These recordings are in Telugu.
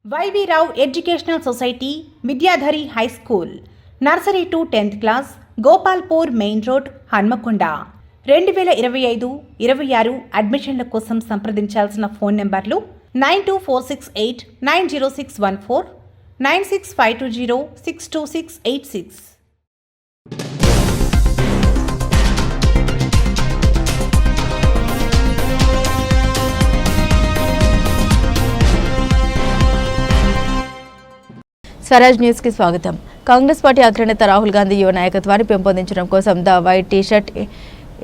YV Rao Educational Society, Vidyadhari High School, Nursery to 10th Class, Gopalpur Main Road, Hanmakonda. 2025-26 అడ్మిషన్ల కోసం సంప్రదించాల్సిన ఫోన్ నంబర్లు 9246890614, 9652062686. స్వరాజ్ న్యూస్ కి స్వాగతం. కాంగ్రెస్ పార్టీ అగ్రనేత రాహుల్ గాంధీ యువ నాయకత్వాన్ని పెంపొందించడం కోసం ద వైట్ టీ-షర్ట్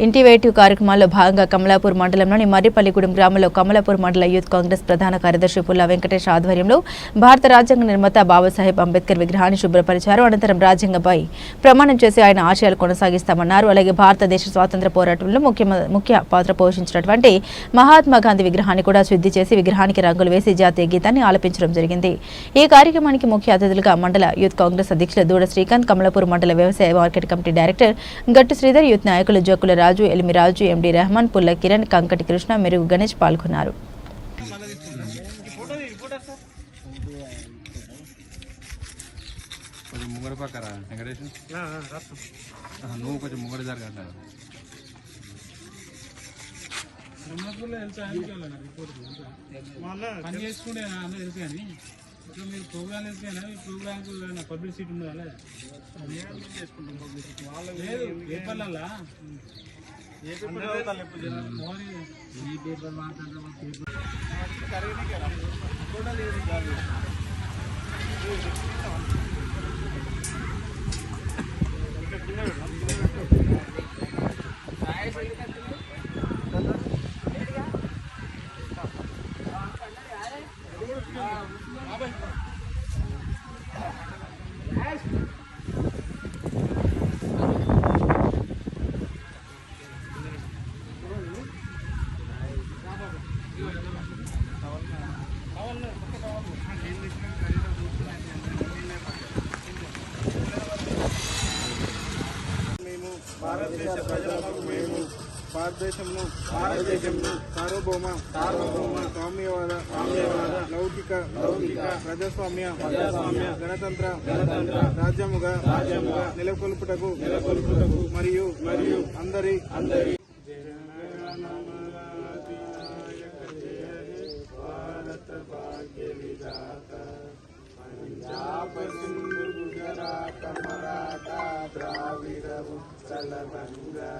ఇంటివేటివ్ కార్యక్రమాల్లో భాగంగా కమలాపూర్ మండలంలోని మర్రిపల్లిగూడెం గ్రామంలో కమలాపూర్ మండల యూత్ కాంగ్రెస్ ప్రధాన కార్యదర్శి పుల్లా వెంకటేష్ ఆధ్వర్యంలో భారత రాజ్యాంగ నిర్మాత బాబాసాహెబ్ అంబేద్కర్ విగ్రహాన్ని శుభ్రపరిచారు. అనంతరం రాజ్యాంగంపై ప్రమాణం చేసి ఆయన ఆశయాలు కొనసాగిస్తామన్నారు. అలాగే భారతదేశ స్వాతంత్ర పోరాటంలో ముఖ్య పాత్ర పోషించినటువంటి మహాత్మా గాంధీ విగ్రహాన్ని కూడా శుద్ధి చేసి విగ్రహానికి రంగులు వేసి జాతీయ గీతాన్ని ఆలపించడం జరిగింది. ఈ కార్యక్రమానికి ముఖ్య అతిథులుగా మండల యూత్ కాంగ్రెస్ అధ్యక్షులు దూడ శ్రీకాంత్, కమలాపూర్ మండల వ్యవసాయ మార్కెట్ కమిటీ డైరెక్టర్ గట్టు శ్రీధర్, యూత్ నాయకులు జక్కుల రాజు, ఎలిమిరాజు, ఎండి రెహమాన్, పుల్ల కిరణ్, కంకటి కృష్ణ, మెరుగు గణేష్ పాల్గొన్నారు. మీరు ప్రోగ్రామ్ వేసుకున్నా ఈ ప్రోగ్రామ్కు పబ్లిసిటీ ఉందా లేదు పేపర్లల్లా ఏ పేపర్ భారతదేశంలో సార్వభౌమ సామ్యవాద లౌకిక ప్రజాస్వామ్య గణతంత్ర రాజ్యముగా నెలకొల్పుటకు మరియు అందరి భారత భాగ్య విధాత పంజాబ్ సింధు గుజరాత మరాఠా ద్రావిడ ఉత్కల గంగా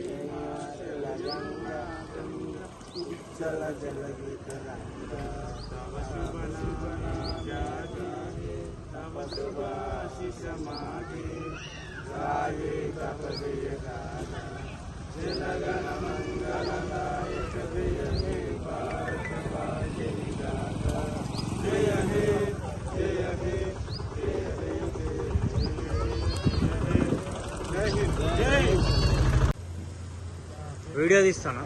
హిమాచల గంగా ఉజ్జల జలగితరంగా తవ శుభాశిష మాగే గాయే తవ జయ గాన జనగణ మంగళదాయక జయ హే భారత భాగ్య విధాత జయ హే జయ హే జయ హే జయ హింద్ జై వీడియో తీస్తాను.